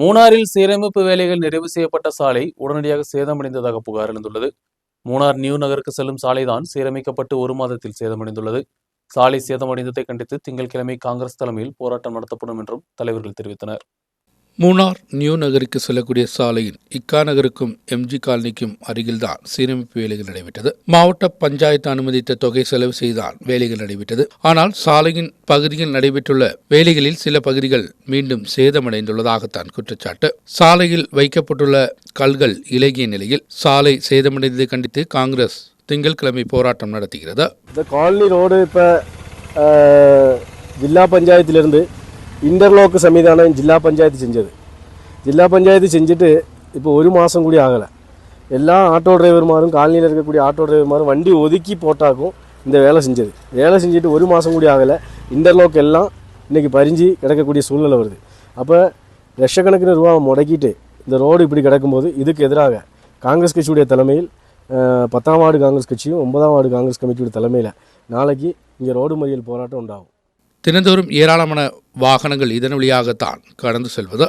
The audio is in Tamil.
மூணாறில் சீரமைப்பு வேலைகள் நிறைவு செய்யப்பட்ட சாலை உடனடியாக சேதமடைந்ததாக புகார் எழுந்துள்ளது. மூணார் நியூ நகருக்கு செல்லும் சாலைதான் சீரமைக்கப்பட்டு ஒரு மாதத்தில் சேதமடைந்துள்ளது. சாலை சேதமடைந்ததை கண்டித்து திங்கட்கிழமை காங்கிரஸ் தலைமையில் போராட்டம் நடத்தப்படும் என்றும் தலைவர்கள் தெரிவித்தனர். மூணார் நியூ நகருக்கு செல்லக்கூடிய சாலையில் இக்கா நகருக்கும் எம்ஜி காலனிக்கும் அருகில்தான் சீரமைப்பு வேலைகள் நடைபெற்றது. மாவட்ட பஞ்சாயத்து அனுமதித்த தொகை செலவு செய்தான் வேலைகள் நடைபெற்றது. ஆனால் சாலையின் பகுதியில் நடைபெற்றுள்ள வேலைகளில் சில பகுதிகள் மீண்டும் சேதமடைந்துள்ளதாகத்தான் குற்றச்சாட்டு. சாலையில் வைக்கப்பட்டுள்ள கல்கள் இலகிய நிலையில் சாலை சேதமடைந்ததை கண்டித்து காங்கிரஸ் திங்கட்கிழமை போராட்டம் நடத்துகிறது. இந்த காலனி ரோடு இப்போ ஜில்லா பஞ்சாயத்திலிருந்து இன்டர்லோக்கு சமீதானம் ஜில்லா பஞ்சாயத்து செஞ்சது. ஜில்லா பஞ்சாயத்து செஞ்சுட்டு இப்போ ஒரு மாதம் கூடி ஆகலை. எல்லா ஆட்டோ டிரைவர்மாரும் காலனியில் இருக்கக்கூடிய ஆட்டோ டிரைவர்மாரும் வண்டி ஒதுக்கி போட்டாக்கும் இந்த வேலை செஞ்சது. வேலை செஞ்சுட்டு ஒரு மாதம் கூடி ஆகலை. இன்டர்லோக் எல்லாம் இன்றைக்கி பறிஞ்சு கிடக்கக்கூடிய சூழ்நிலை வருது. அப்போ லட்சக்கணக்கிന് ரூபா முடக்கிட்டு இந்த ரோடு இப்படி கிடக்கும்போது இதுக்கு எதிராக காங்கிரஸ் கட்சியுடைய தலைமையில் 10ஆம் வார்டு காங்கிரஸ் கட்சியும் 9ஆம் வார்டு காங்கிரஸ் கமிட்டியுடைய தலைமையில் நாளைக்கு இங்கே ரோடு மறியல் போராட்டம் உண்டாகும். தினந்தோறும் ஏராளமான வாகனங்கள் இதன் வழியாகத்தான் கடந்து செல்வது.